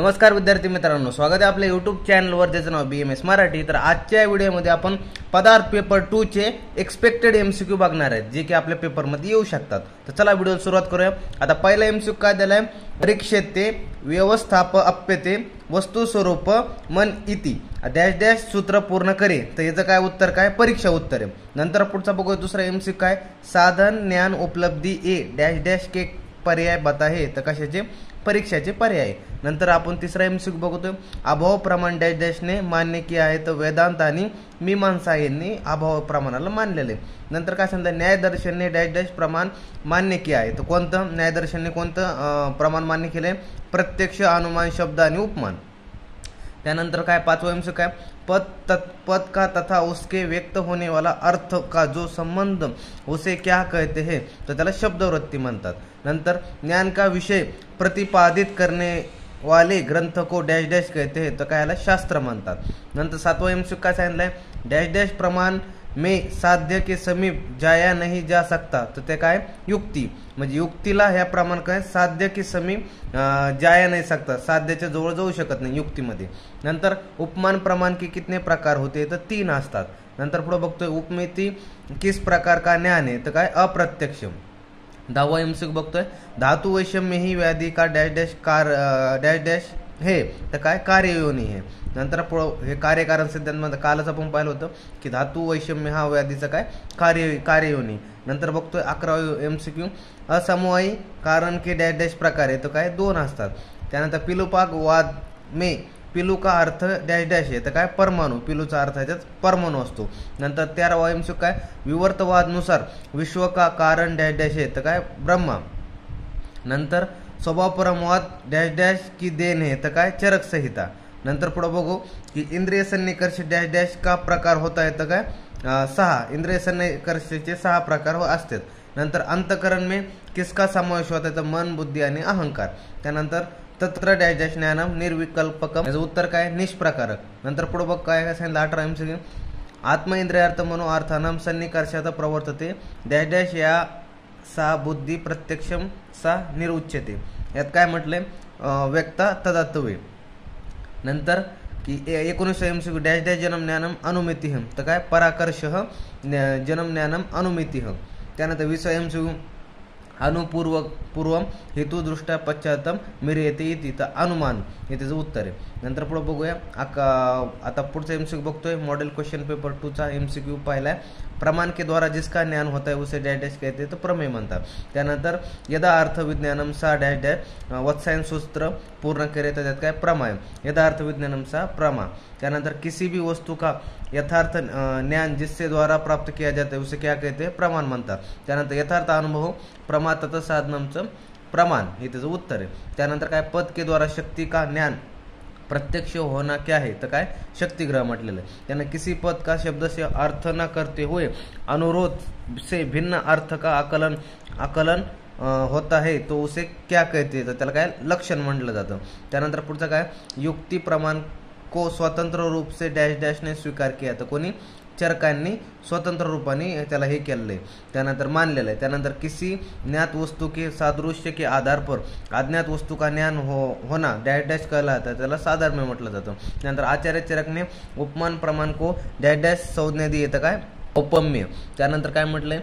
नमस्कार विद्यार्थी मित्रांनो, स्वागत आहे आपल्या यूट्यूब चॅनलवर ज्याचं नाव BMS मराठी। तर आजच्या व्हिडिओमध्ये आपण पदार्थ पेपर 2 चे एक्सपेक्टेड MCQ बघणार आहेत, जे की आपल्या पेपरमध्ये येऊ शकतात। तर चला व्हिडिओ सुरुवात करूया। आता पहिला MCQ काय दिलाय, परीक्षेते व्यवस्थाप अप्यते वस्तू स्वरूप मन इति डॅश डॅश सूत्र पूर्ण करे। तर याचं काय उत्तर, काय परीक्षा उत्तर आहे। नंतर पुढचा बघूया दुसरा MCQ काय, साधन ज्ञान उपलब्धी ए डॅश डॅश के पर्याय बताहे। तर कशाचे, परीक्षाचे पर्याय। नंतर आपण तिसरा MCQ बघतोय, अभाव प्रमाण डॅश डॅशने मान्य किया आहे। तर वेदांत आणि मीमांसा यांनी अभाव प्रमाणाला मानलेले। नंतर काय सांगतात, न्यायदर्शनने डॅश डॅश प्रमाण मान्य किया आहे। तर कोणतं न्यायदर्शनने कोणतं प्रमाण मान्य केले, प्रत्यक्ष, अनुमान, शब्द आणि उपमान। त्यानंतर काय पाचवा MCQ काय, पद का तथा उसके व्यक्त होने वाला अर्थ का जो संबंध उसे क्या कहते हैं। तो त्याला शब्दवृत्ती म्हणतात। नंतर ज्ञान का विषय प्रतिपादित करने वाले ग्रंथ को डॅश डॅश कहते हैं। तर काय याला शास्त्र म्हणतात। नंतर सातवा MCQ काय सांगितलंय, डॅश डॅश प्रमाण में साध्य के समीप जाया नहीं जा सकता। तर ते काय, युक्ती, म्हणजे युक्तीला ह्या प्रमाण काय, साध्य के समीप जाया नहीं सकता, साध्याच्या जवळ जाऊ शकत नाही युक्तीमध्ये। नंतर उपमान प्रमाण के कितने प्रकार होते, तर 3 असतात। नंतर पुढे बघतोय, उपमिती किस प्रकार का ज्ञान है। तर काय, अप्रत्यक्ष। 10वा MCQ बघतोय, धातु वैषम्य ही व्याधि का डॅश डॅश डॅश डॅश हे। तर काय, कार्ययोनी है। नंतर हे कार्यकारण सिद्धांत कालच आपण पाहिलं होतं की धातू वैषम्य हा व्याधीचा काय, कार्ययोनी। नंतर बघतोय 11वा MCQ, असमवायी कारण के डॅश डॅश प्रकार आहे। तर काय, 2 असतात। त्यानंतर पिलुपाक वाद में पिलू का अर्थ डॅश डॅश आहे। तर काय, परमाणु, पिलूचा अर्थ ह्याच्यात परमाणु असतो। नंतर 13वा MCQ काय, विवर्तवादनुसार विश्व का कारण डॅश डॅश आहे। तर काय, ब्रह्मा। नंतर स्वभावपरमवाद डॅश डॅश की देन है। तर काय, चरक संहिता। नंतर पुढे बघू की इंद्रिय सन्निकर्ष डॅश डॅश का प्रकार होता है। तर काय, 6 इंद्रिय सन्निकर्षचे 6 प्रकार असतात। नंतर अंतकरण में किसका समावेश होता है, तर मन, बुद्धी आणि अहंकार। त्यानंतर तत्र डॅश डॅश ज्ञानम निर्विकल्पकम, याचं उत्तर काय, निष्प्रकारक। नंतर पुढे बघ काय सांगितलं 18 MCQ, आत्म इंद्रियार्थ मनो अर्थानम सन्निकर्षात प्रवर्तते डॅश डॅश या सा बुद्धी प्रत्यक्षम सा निरुच्यते। यात काय म्हटलंय, व्यक्ता तदात्वे। नंतर की 19 MCQ, डॅश डॅश जन्म ज्ञानम अनुमितिः। तर काय, पराकर्ष जन्म ज्ञानम अनुमितिः। त्यानंतर 20 MCQ, अनुपूर्वम हेतु दृष्ट्या पश्चातम मिरयते इति। तर अनुमान हे त्याचं उत्तर आहे। नंतर पुढे बघूया आता पुढचा MCQ बघतोय, मॉडेल क्वेश्चन पेपर 2 चा MCQ पाहिलाय, प्रमाण के द्वारा जिसका ज्ञान होता है उसे डॅश डॅश कहते हैं। तर प्रमेय म्हणतात। त्यानंतर यदा अर्थ विज्ञानम सा डॅश डॅश वत्सायन सूत्र पूर्ण करे। तर त्यात काय, प्रमाय, यदा अर्थ विज्ञानम सा प्रमा। त्यानंतर किसी भी वस्तु का यथार्थ ज्ञान जिससे द्वारा प्राप्त किया जाता है उसे क्या कहते हैं, प्रमाण म्हणतात। त्यानंतर यथार्थ अनुभव प्रमा तथा साधनमचं प्रमाण हे त्याचं उत्तर आहे। त्यानंतर काय, पद के द्वारा शक्ति का ज्ञान प्रत्यक्ष होना क्या है। तर काय, शक्तिग्रह म्हटलेलं आहे। त्यानं किसी पद का शब्द से अर्थ न करते हुए अनुरोध से भिन्न अर्थ का आकलन होता है तो उसे क्या कहते हैं। तर त्याला काय, लक्षण म्हटलं जातं। त्यानंतर पुढचं काय, युक्ती प्रमाण को स्वतंत्र रूप से डॅश डॅशने स्वीकार किया। तर कोणी, चरकांनी स्वतंत्र रूपाने त्याला हे केलेलं आहे, त्यानंतर मानलेलं आहे। त्यानंतर किसी ज्ञात वस्तु के सादृश्य के आधार पर अज्ञात वस्तु का ज्ञान होना डॅश डॅश कहलाता है, त्याला साधर्म्य म्हटलं जातं। त्यानंतर आचार्य चरकने उपमान प्रमाण को डॅश डॅश संज्ञा दी। तर काय, औपम्य। त्यानंतर काय म्हटलंय,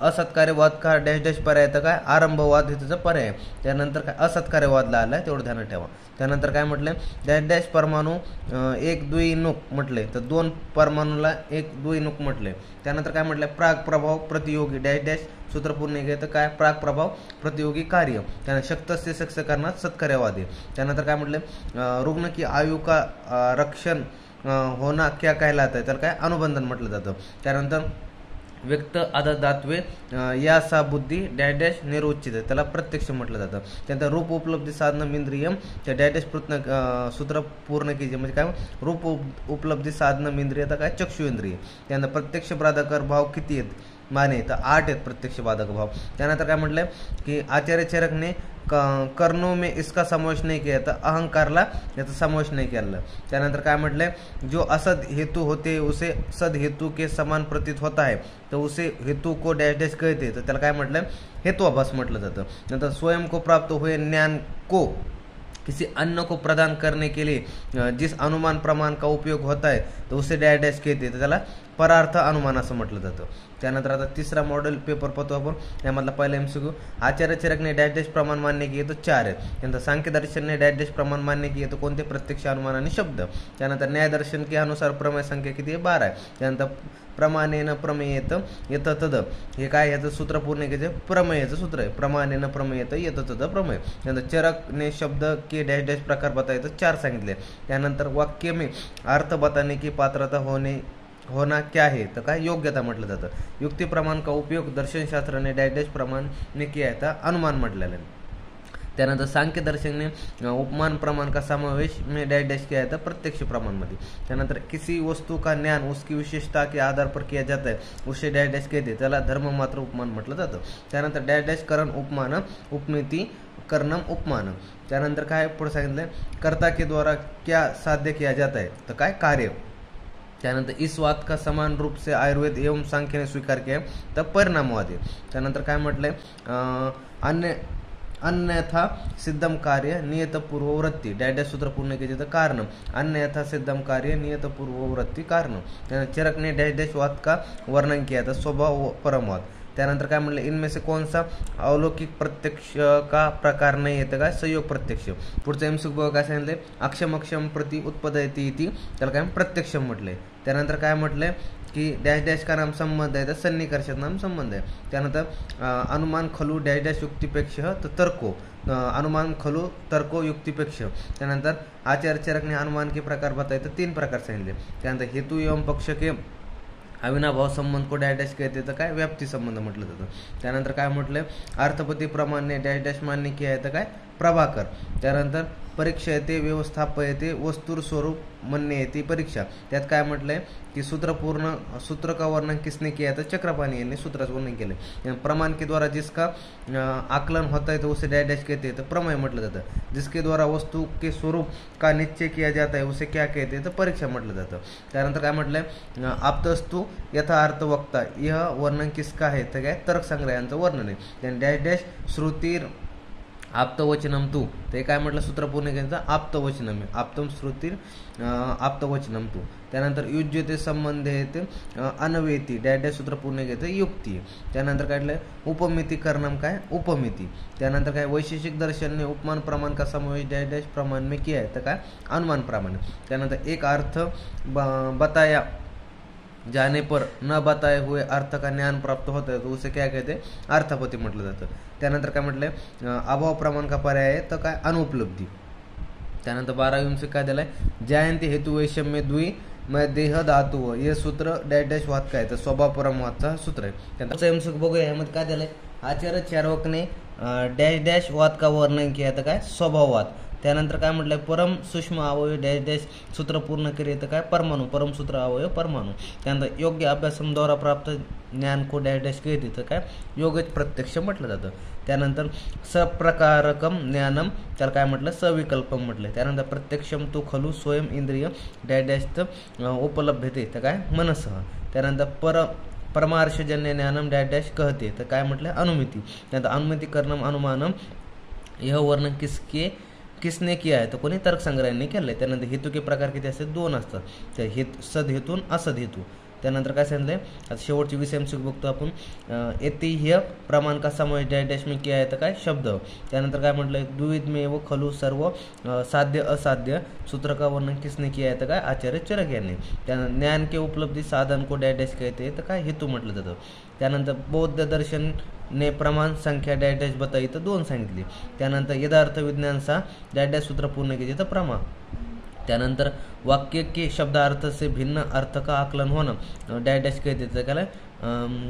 असत्कार्यवाद का डॅश डॅश पर्याय। तर काय, आरंभवाद हे त्याचं पर्याय। त्यानंतर काय, असत्कार्यवादला आलाय, तेवढं ध्यानात ठेवा। त्यानंतर काय म्हटलंय, डॅश डॅश परमाणु एक द्विनुक म्हटले। तर 2 परमाणूला एक द्विनुक म्हटले। त्यानंतर काय म्हटलंय, प्राग प्रभाव प्रतियोगी डॅश डॅश सूत्र पूर्ण घे। तर काय, प्राग प्रभाव प्रतियोगी कार्य। त्यानंतर शक्तस्य सक्ष करणार सत्कार्यवाद आहे। त्यानंतर काय म्हटलंय, रुग्ण की आयु का रक्षण होना क्या कहलाता है। तर काय, अनुबंधन म्हटलं जातं। त्यानंतर व्यक्त आददात्वे या सा बुद्धी डॅश डॅश निरुचित, त्याला प्रत्यक्ष म्हटलं जातं। त्यानंतर रूप उपलब्धी साधन इंद्रियम त्या डॅश डॅश प्रत्न सूत्र पूर्ण कीजिए, म्हणजे काय, रूप उपलब्धी साधन इंद्रिय। तर काय, चक्षु इंद्रिय। त्यानंतर प्रत्यक्ष बाधक भाव किती आहेत, माने, तर 8 आहेत प्रत्यक्ष बाधक भाव। त्यानंतर काय म्हटलंय की आचार्य चरकने कर्णों में इसका समावेश नहीं किया, तर अहंकारला याचा समावेश नाही केला। त्यानंतर काय म्हटलंय, जो असद हेतु होते उसे सद हेतु के समान प्रतीत होता है तो उसे हेतु को डॅश डॅश कहते। तर त्याला काय म्हटलंय, हेतुआभास म्हटलं जातं। नंतर स्वयं को प्राप्त हुए ज्ञान को किसी अन्य को प्रदान करने के लिए जिस अनुमान प्रमाण का उपयोग होता है तो उसे डॅश डॅश कहते, तर त्याला परार्थ अनुमान असं म्हटलं जातं. त्यानंतर आता तिसरा मॉडेल पेपर पाहतो आपण. यामधला पहिला MCQ, आचार्य चरकने डॅश डॅश प्रमाण मान्य किए तो 4 आहे. त्यानंतर सांख्य दर्शनने डॅश डॅश प्रमाण मान्य किए तो कोणते प्रत्यक्ष अनुमान आणि शब्द. त्यानंतर न्याय दर्शन के अनुसार प्रमेय संख्या किती आहे 12 आहे. त्यानंतर प्रमाणेन प्रमेयेत येत तद, हे काय याचं सूत्र पूर्ण घ्यायचं, प्रमेयचं सूत्र आहे. प्रमाणेन प्रमेयेत येत तद प्रमेय. त्यानंतर चरकने शब्द के डॅश डॅश प्रकार बताए तर 4 सांगितले. त्यानंतर वाक्य में अर्थ बताने की पात्रता होना क्या है, तर काय योग्यता म्हटलं जातं. युक्ती प्रमाण का उपयोग दर्शनशास्त्राने डॅश डॅश प्रमाण ने किया है, तर अनुमान म्हटलेलं आहे. त्यानंतर सांख्य दर्शन ने उपमान प्रमाण का समावेश में डॅश डॅश किया है, तर प्रत्यक्ष प्रमाण मध्ये. त्यानंतर किसी वस्तु का ज्ञान उसकी विशेषता के आधार पर किया जाता है उसे डॅश डॅश कहते, त्याला धर्म मात्र उपमान म्हटलं जातं. त्यानंतर डॅश डॅश करण उपमान उपमिती कर्णम उपमान. त्यानंतर काय पुढे सांगितलंय, कर्ता के द्वारा क्या साध्य किया जाता है, तर काय कार्य. त्यानंतर इस बात का समान रूप से आयुर्वेद एवं सांख्य ने स्वीकार किया तर परिणामवाद आहे. त्यानंतर काय म्हटलंय, अन्यथा सिद्धम कार्य नियत पूर्ववृत्ती डॅश डॅश सूत्र पूर्ण केले तर कारण. अन्यथा सिद्धम कार्य नियत पूर्ववृत्ती कारण. त्यानंतर चरकने डॅश डॅश वाद का वर्णन किया तर स्वभाव परमवाद. त्यानंतर काय म्हटलं, इनमें से कौन सा अलौकिक प्रत्यक्ष का प्रकार नाही येतं काय, संयोग प्रत्यक्ष. पुढचं MCQ काय सांगितलंय, अक्षम अक्षम प्रति उत्पदयती इति, त्याला काय प्रत्यक्ष म्हटलंय. त्यानंतर काय म्हटलंय की डॅश डॅश का नाम संबंध आहे तर सन्निकर्षात नाम संबंध आहे. त्यानंतर अनुमान खलू डॅश डॅश युक्तिपेक्ष तर तर्को, अनुमान खलू तर्को युक्तिपेक्ष. त्यानंतर आचार्य चरकने अनुमान के प्रकार बताए तर 3 प्रकार सांगितले. त्यानंतर हेतू एवं पक्ष के अविनाभाव संबंध को डॅश डॅश कहते तर काय व्याप्ती संबंध म्हटलं जातं. त्यानंतर काय म्हटलंय, अर्थपती प्रमाणे डॅश डॅश मान्य किया आहे तर काय प्रभाकर. त्यानंतर परीक्षा येते व्यवस्थापयते वस्तुर स्वरूप म्हणणे येते परीक्षा. त्यात काय म्हटलंय की सूत्र का वर्णन किसने किया तर चक्रपाणी यांनी सूत्राचं वर्णन केलं. प्रमाण के द्वारा जिसका आकलन होता है तो उसे डॅश डॅश कहते तर प्रमेय म्हटलं जातं. जिसके द्वारा वस्तु के स्वरूप का निश्चय किया जाता है उसे क्या कहते तर परीक्षा म्हटलं जातं. त्यानंतर काय म्हटलंय, आप्तस्तु यथार्थ वक्ता यह वर्णन किसका आहे तर काय तर्क संग्रहांचं वर्णन आहे. त्याने डॅश डॅश श्रुतीर आप्तवचनम तू, ते काय म्हटलं सूत्र पूर्ण घ्यायचं, आप्तवचनम आहे. आप्तम श्रुतीर आप्तवचनम तू. त्यानंतर युज्यते संबंध येते अनवेती डॅश डॅश सूत्र पूर्ण घ्यायचं युक्ती. त्यानंतर काय उपमिती करणम काय उपमिती. त्यानंतर काय वैशेषिक दर्शनने उपमान प्रमाण का समावेश डॅश डॅश प्रमाण में किया आहे तर काय अनुमान प्रमाण. त्यानंतर एक अर्थ बताया जाने पर न बताए हुए अर्थ का ज्ञान प्राप्त होता है तो उसे क्या कहते अर्थपती म्हटलं जातं. त्यानंतर काय म्हटलंय, अभाव प्रमाण का पर्याय आहे तर काय अनुपलब्धी. त्यानंतर 12 काय दिलाय, जयंती हेतु वैषम्य द्वी मग देह धातू हे सूत्र डॅश डॅश वाद काय तर स्वभाव परमवादचा सूत्र आहे. त्यानंतर MCQ बघूया, यामध्ये काय दिलंय, आचार्य चार्वकने डॅश डॅश वाद का वर्णन किया तर काय स्वभाववाद. त्यानंतर काय म्हटलंय, परम सूक्ष्म अवयव डॅश डॅश सूत्र पूर्ण केले तर काय परमाणु, परम सूत्र अवयव परमाणु. त्यानंतर योग्य अभ्यासम द्वारा प्राप्त ज्ञान को डॅश डॅश कहते तर काय योगच प्रत्यक्ष म्हटलं जातं. त्यानंतर सप्रकारकम ज्ञानम, त्याला काय म्हटलं सविकल्पम म्हटलं. त्यानंतर प्रत्यक्षम तो खलू स्वयं इंद्रिय डॅश डॅश उपलब्धते तर काय मनसह. त्यानंतर परमार्शजन्य ज्ञानम डॅश डॅश कहते तर काय म्हटलं अनुमिती. त्यानंतर अनुमिती करणम अनुमानम यह वर्णन किसने किया आहे तर कोणी तर्कसंग्रहांनी केलंय. त्यानंतर हेतू के प्रकार किती असतात 2 असतात, त्या सदहेतून असदहेतू. त्यानंतर काय सांगितलंय, आता शेवटची 20 MCQ बघतो आपण. येतिह्य प्रमाण का समावेश डॅश डॅश में किया आहे तर काय शब्द. त्यानंतर काय म्हटलंय, द्विविधमेव खलू सर्व साध्य असाध्य सूत्र का वर्णन किसने किया आहे तर काय आचार्य चरक यांनी. त्यानंतर ज्ञान के उपलब्धी साधन को डॅश डॅश कहते तर काय हेतू म्हटलं जातं. त्यानंतर बौद्ध दर्शन ने प्रमाण संख्या डॅश डॅश बताई तर 2 सांगितली. त्यानंतर यदार्थ विज्ञान सा डॅश डॅश सूत्र पूर्ण केले तर प्रमा. त्यानंतर वाक्य के शब्दार्थ से भिन्न अर्थ का आकलन होणं डॅश डॅश कहते तर त्याला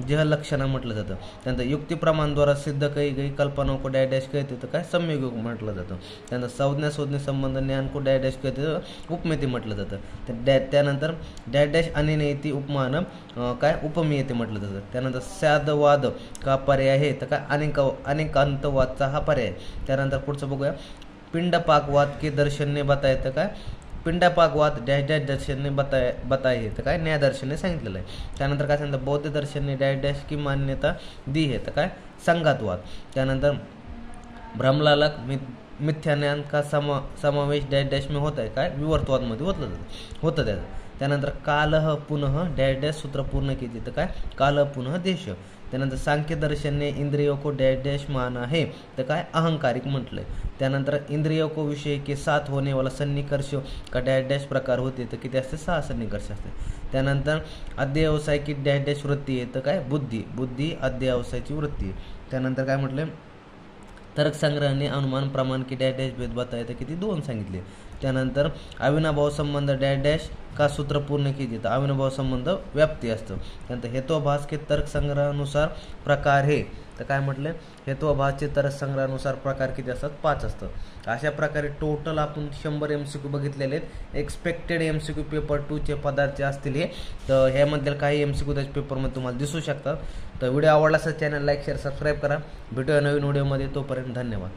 जह लक्षणा म्हटलं जातं. त्यानंतर युक्ती प्रमाण द्वारा सिद्ध काही कल्पना को डॅश डॅश कहते तर काय सम्यक म्हटलं जातं. त्यानंतर संज्ञा शोधणे संबंध ज्ञान को डॅश डॅश कहते तर उपमेती म्हटलं जातं. त्यानंतर डॅश डॅश अनिनेती उपमान काय उपमेयते म्हटलं जातं. त्यानंतर साधवाद का पर्याय आहे तर काय अनेकांतवादचा हा पर्याय. त्यानंतर पुढचं बघूया, पिंडपाकवाद के दर्शनने बताय तर काय पिंडपाकवाद डॅश डॅश दर्शनने बताय तर काय न्याय दर्शनने सांगितलेलं आहे. त्यानंतर काय सांगितलं, बौद्ध दर्शनने डॅश डॅश की मान्यता दी आहे तर काय संघातवाद. त्यानंतर भ्रमलालक मिथ्याज्ञान का समावेश डॅश डॅश में होत आहे, काय विवर्तवादमध्ये होतं त्याचं. त्यानंतर कालह पुनः डॅश डॅश सूत्र पूर्ण कीजिए, तर काय कालह पुनः देश. त्यानंतर सांख्य दर्शन ने इंद्रियों को डॅश डॅश माना है, तर काय अहंकारिक म्हटलंय. त्यानंतर इंद्रियों को विषय के साथ होने वाला सन्निकर्ष का डॅश डॅश प्रकार होते, तर किती असते 6 सन्निकर्ष असते. त्यानंतर अध्यवसाय की डॅश डॅश वृत्ती आहे, तर काय बुद्धी अध्यवसायाची वृत्ती आहे. त्यानंतर काय म्हटलं तर्कसंग्रहने अनुमान प्रमाण की डॅश डॅश भेद बताए, तर किती 2 सांगितले. त्यानंतर अविनाभाव संबंध डॅश डॅश का सूत्र पूर्ण कीजिए, तर अविनाभाव संबंध व्याप्ती असतं. त्यानंतर हेतुभास के तर्कसंग्रहानुसार प्रकार हे, तर काय म्हटलं हेतुभासचे तर्कसंग्रहानुसार प्रकार किती असतात 5 असतं. अशा प्रकारे टोटल आपण 100 MCQ बघितलेले आहेत. एक्सपेक्टेड MCQ पेपर 2चे पदार्थचे असतील हे. तर ह्यामधील काही MCQ त्याच्या पेपरमध्ये तुम्हाला दिसू शकतात. तर व्हिडिओ आवडला असेल चॅनल लाईक शेअर सबस्क्राईब करा. भेटूया नवीन व्हिडिओमध्ये, तोपर्यंत धन्यवाद.